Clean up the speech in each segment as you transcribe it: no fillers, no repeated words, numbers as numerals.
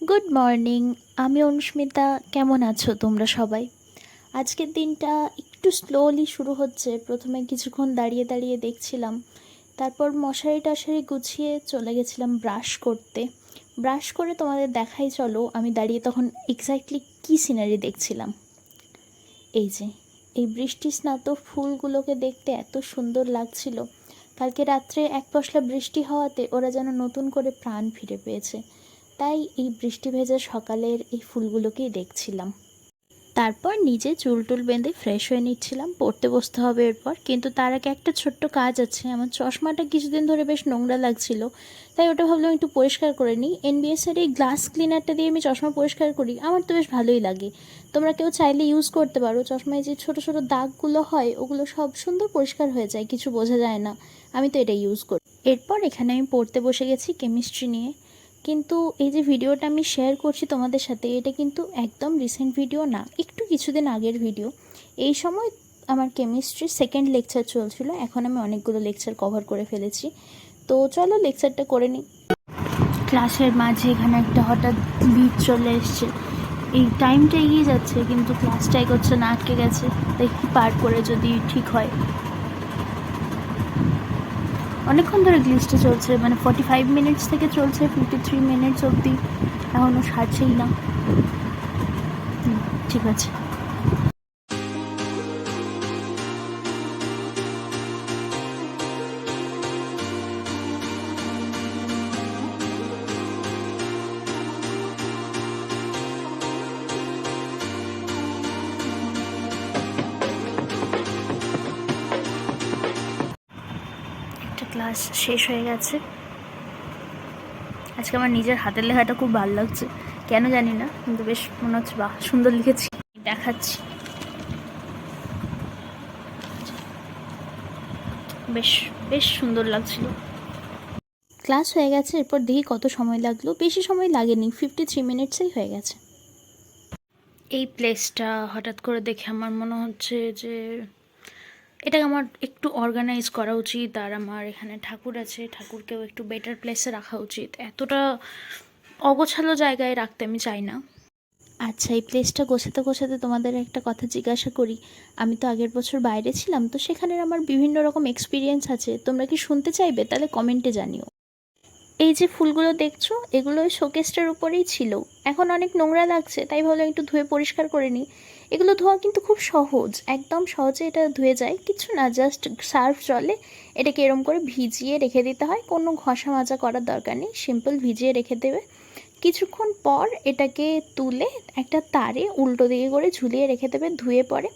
Good morning. আমি অনুস্মিতা। কেমন আছো তোমরা সবাই? আজকের দিনটা একটু স্লোলি শুরু হচ্ছে। প্রথমে কিছুক্ষণ দাঁড়িয়ে দাঁড়িয়ে দেখছিলাম, তারপর মশারি টশারি গুছিয়ে চলে গেছিলাম ব্রাশ করতে। ব্রাশ করে তোমাদের দেখাই, চলো। আমি দাঁড়িয়ে তখন এক্স্যাক্টলি কী সিনারি দেখছিলাম। এই যে এই বৃষ্টি স্নাত ফুলগুলোকে দেখতে এত সুন্দর লাগছিল। কালকে রাত্রে এক পশলা বৃষ্টি হওয়াতে ওরা যেন নতুন করে প্রাণ ফিরে পেয়েছে। তাই এই বৃষ্টি ভেজা সকালের এই ফুলগুলোকেই দেখছিলাম। তারপর নিজে চুল টুল বেঁধে ফ্রেশ হয়ে নিচ্ছিলাম, পড়তে বসতে হবে এরপর। কিন্তু তার আগে একটা ছোট্ট কাজ আছে। আমার চশমাটা কিছুদিন ধরে বেশ নোংরা লাগছিল, তাই ওটা ভাবলাম একটু পরিষ্কার করে নিই। এনবিএসের এই গ্লাস ক্লিনারটা দিয়ে আমি চশমা পরিষ্কার করি, আমার তো বেশ ভালোই লাগে। তোমরা কেউ চাইলে ইউজ করতে পারো। চশমায় যে ছোটো ছোটো দাগগুলো হয় ওগুলো সব সুন্দর পরিষ্কার হয়ে যায়, কিছু বোঝা যায় না। আমি তো এটা ইউজ করি। এরপর এখানে আমি পড়তে বসে গেছি কেমিস্ট্রি নিয়ে। কিন্তু এই যে ভিডিওটা আমি শেয়ার করছি তোমাদের সাথে, এটা কিন্তু একদম রিসেন্ট ভিডিও না, একটু কিছুদিন আগের ভিডিও। এই সময় আমার কেমিস্ট্রির সেকেন্ড লেকচার চলছিল। এখন আমি অনেকগুলো লেকচার কভার করে ফেলেছি, তো চলো লেকচারটা করে নিই। ক্লাসের মাঝে এখানে একটা হঠাৎ ভিড় চলে এসছে। এই টাইমটা এগিয়ে যাচ্ছে কিন্তু ক্লাসটা এগোচ্ছে না, আটকে গেছে। দেখি পার করে যদি ঠিক হয়। অনেকক্ষণ ধরে গ্লিচটা চলছে, মানে 45 মিনিটস থেকে চলছে 53 মিনিটস অবধি, এখনও সারছেই না। ঠিক আছে। একটা ক্লাস শেষ হয়ে গেছে। আজকে আমার নিজের হাতের লেখাটা খুব ভালো লাগছে, কেন জানি না, কিন্তু বেশ মনে হচ্ছে বাহ সুন্দর লিখেছি। দেখাচ্ছি, বেশ বেশ সুন্দর লাগছিল। ক্লাস হয়ে গেছে, এরপর দেখি কত সময় লাগলো। বেশি সময় লাগেনি, 53 মিনিটসেই হয়ে গেছে। এই প্লেসটা হঠাৎ করে দেখে আমার মনে হচ্ছে যে এটাকে আমার একটু অর্গানাইজ করা উচিত। আর আমার এখানে ঠাকুর আছে, ঠাকুরকেও একটু বেটার প্লেসে রাখা উচিত। এতটা অগোছালো জায়গায় রাখতে আমি চাই না। আচ্ছা, এই প্লেসটা গোছাতে গোছাতে তোমাদের একটা কথা জিজ্ঞাসা করি। আমি তো আগের বছর বাইরে ছিলাম, তো সেখানের আমার বিভিন্ন রকম এক্সপিরিয়েন্স আছে। তোমরা কি শুনতে চাইবে? তাহলে কমেন্টে জানিও। এই যে ফুলগুলো দেখছো, এগুলো ওই শোকেসটার উপরেই ছিল। এখন অনেক নোংরা লাগছে, তাই ভাবলাম একটু ধুয়ে পরিষ্কার করে নিই। এগুলো ধোয়া কিন্তু খুব সহজ, একদম সহজে এটা ধুয়ে যায়। কিছু না, জাস্ট সার্ফ জলে এটাকে এরম করে ভিজিয়ে রেখে দিতে হয়। কোনো ঘষা মাজা করার দরকার নেই, সিম্পল ভিজিয়ে রেখে দেবে। কিছুক্ষণ পর এটাকে তুলে একটা তারে উল্টো দিকে করে ঝুলিয়ে রেখে দেবে, ধুয়ে পরে।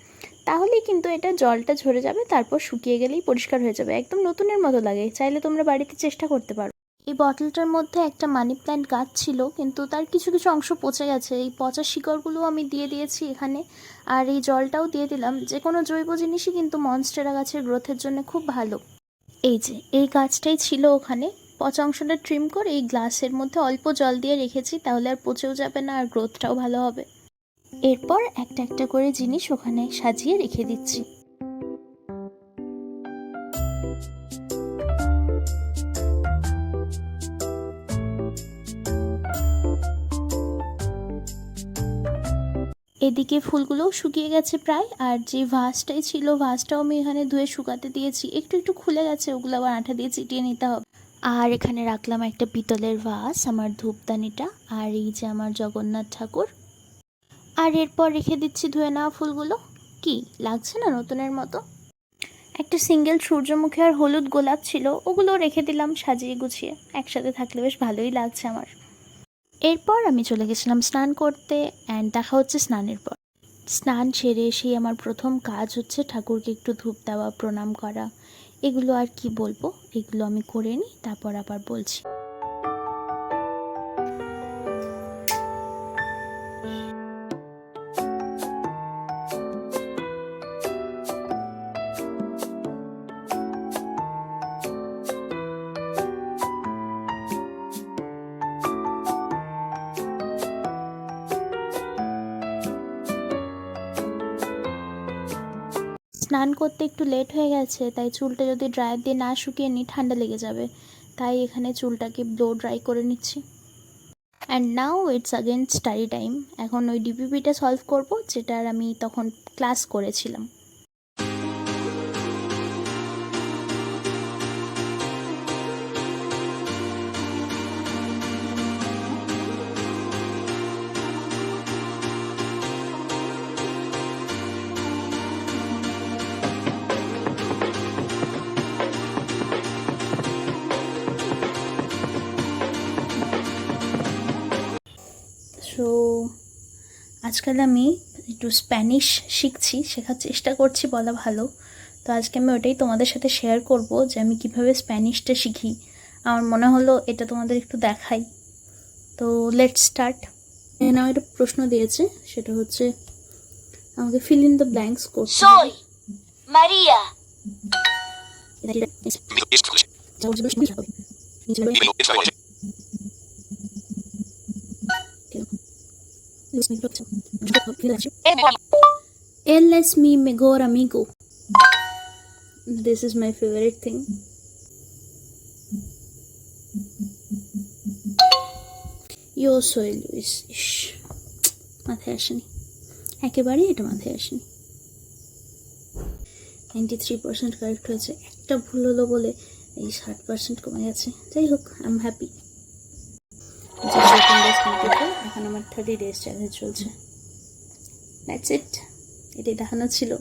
তাহলেই কিন্তু এটা জলটা ঝরে যাবে, তারপর শুকিয়ে গেলেই পরিষ্কার হয়ে যাবে, একদম নতুনের মতো লাগে। চাইলে তোমরা বাড়িতে চেষ্টা করতে পারো। এই বটলটার মধ্যে একটা মানি প্ল্যান্ট গাছ ছিল, কিন্তু তার কিছু কিছু অংশ পচে গেছে। এই পচা শিকড়গুলো আমি দিয়ে দিয়েছি এখানে, আর এই জলটাও দিয়ে দিলাম। যে কোনো জৈব জিনিসই কিন্তু মনস্টেরা গাছের গ্রোথের জন্য খুব ভালো। এই যে এই গাছটাই ছিল ওখানে। পচা অংশটা ট্রিম করে এই গ্লাসের মধ্যে অল্প জল দিয়ে রেখেছি, তাহলে আর পচেও যাবে না, আর গ্রোথটাও ভালো হবে। এরপর একটা একটা করে জিনিস ওখানে সাজিয়ে রেখে দিচ্ছি। এদিকে ফুলগুলোও শুকিয়ে গেছে প্রায়। আর যে ভাসটাই ছিল, ভাসটাও আমি এখানে ধুয়ে শুকাতে দিয়েছি। একটু একটু খুলে গেছে, ওগুলো আবার আঠা দিয়ে চিটিয়ে নিতে হবে। আর এখানে রাখলাম একটা পিতলের ভাস, আমার ধূপদানিটা, আর এই যে আমার জগন্নাথ ঠাকুর। আর এরপর রেখে দিচ্ছি ধুয়ে নেওয়া ফুলগুলো। কি লাগছে না নতুনের মতো? একটা সিঙ্গেল সূর্যমুখী আর হলুদ গোলাপ ছিল, ওগুলো রেখে দিলাম সাজিয়ে গুছিয়ে। একসাথে থাকলে বেশ ভালোই লাগছে আমার। এরপর আমি চলে গেছিলাম স্নান করতে, অ্যান্ড দেখা হচ্ছে স্নানের পর। স্নান সেরে এসেই আমার প্রথম কাজ হচ্ছে ঠাকুরকে একটু ধূপ দেওয়া, প্রণাম করা। এগুলো আর কি বলবো, এগুলো আমি করে নিই, তারপর আবার বলছি। স্নান করতে একটু লেট হয়ে গেছে, তাই চুলটা যদি ড্রায়ার দিয়ে না শুকিয়ে নিই ঠান্ডা লেগে যাবে। তাই এখানে চুলটাকে ব্লো ড্রাই করে নিচ্ছি। And now it's again study time. এখন ওই ডিপিপিটা সলভ করব, যেটার আমি তখন ক্লাস করেছিলাম। সো আজকাল আমি একটু স্প্যানিশ শিখছি, শেখার চেষ্টা করছি বলা ভালো। তো আজকে আমি ওটাই তোমাদের সাথে শেয়ার করব যে আমি কিভাবে স্প্যানিশটা শিখি। আমার মনে হলো এটা তোমাদের একটু দেখাই। তো লেটস স্টার্ট। না, একটা প্রশ্ন দিয়েছে, সেটা হচ্ছে আমাকে ফিল ইন দ্য ব্ল্যাঙ্কস করতে হবে। Soy María. Él es mi mejor amigo. This is my favorite thing. Yo soy Luis. মাথায় আসেনি, একেবারেই এটা মাথায় আসেনি। 93% কারেক্ট হয়েছে, একটা ভুল হলো বলে এই 60% কমে গেছে। যাই হোক, আই এম হ্যাপি। এখন আমার 30 ডেজ চ্যালেঞ্জ চলছে। দ্যাটস ইট, এটাই দেখানো ছিল।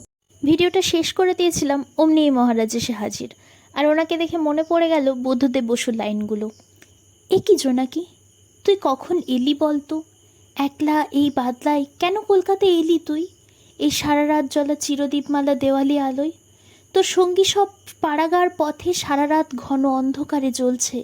ভিডিওটা শেষ করে দিয়েছিলাম, অমনি মহারাজ এসে হাজির। আর ওনাকে দেখে মনে পড়ে গেল বুদ্ধদেব বসুর লাইনগুলো। এ কি জোনাকি, তুই কখন এলি বলতো? একলা এই বাদলায় কেন কলকাতায় এলি তুই? এই সারা রাত জ্বলা চিরদীপমালা দেওয়ালি আলোয় তোর সঙ্গী সব পাড়াগার পথে সারা রাত ঘন অন্ধকারে জ্বলছে।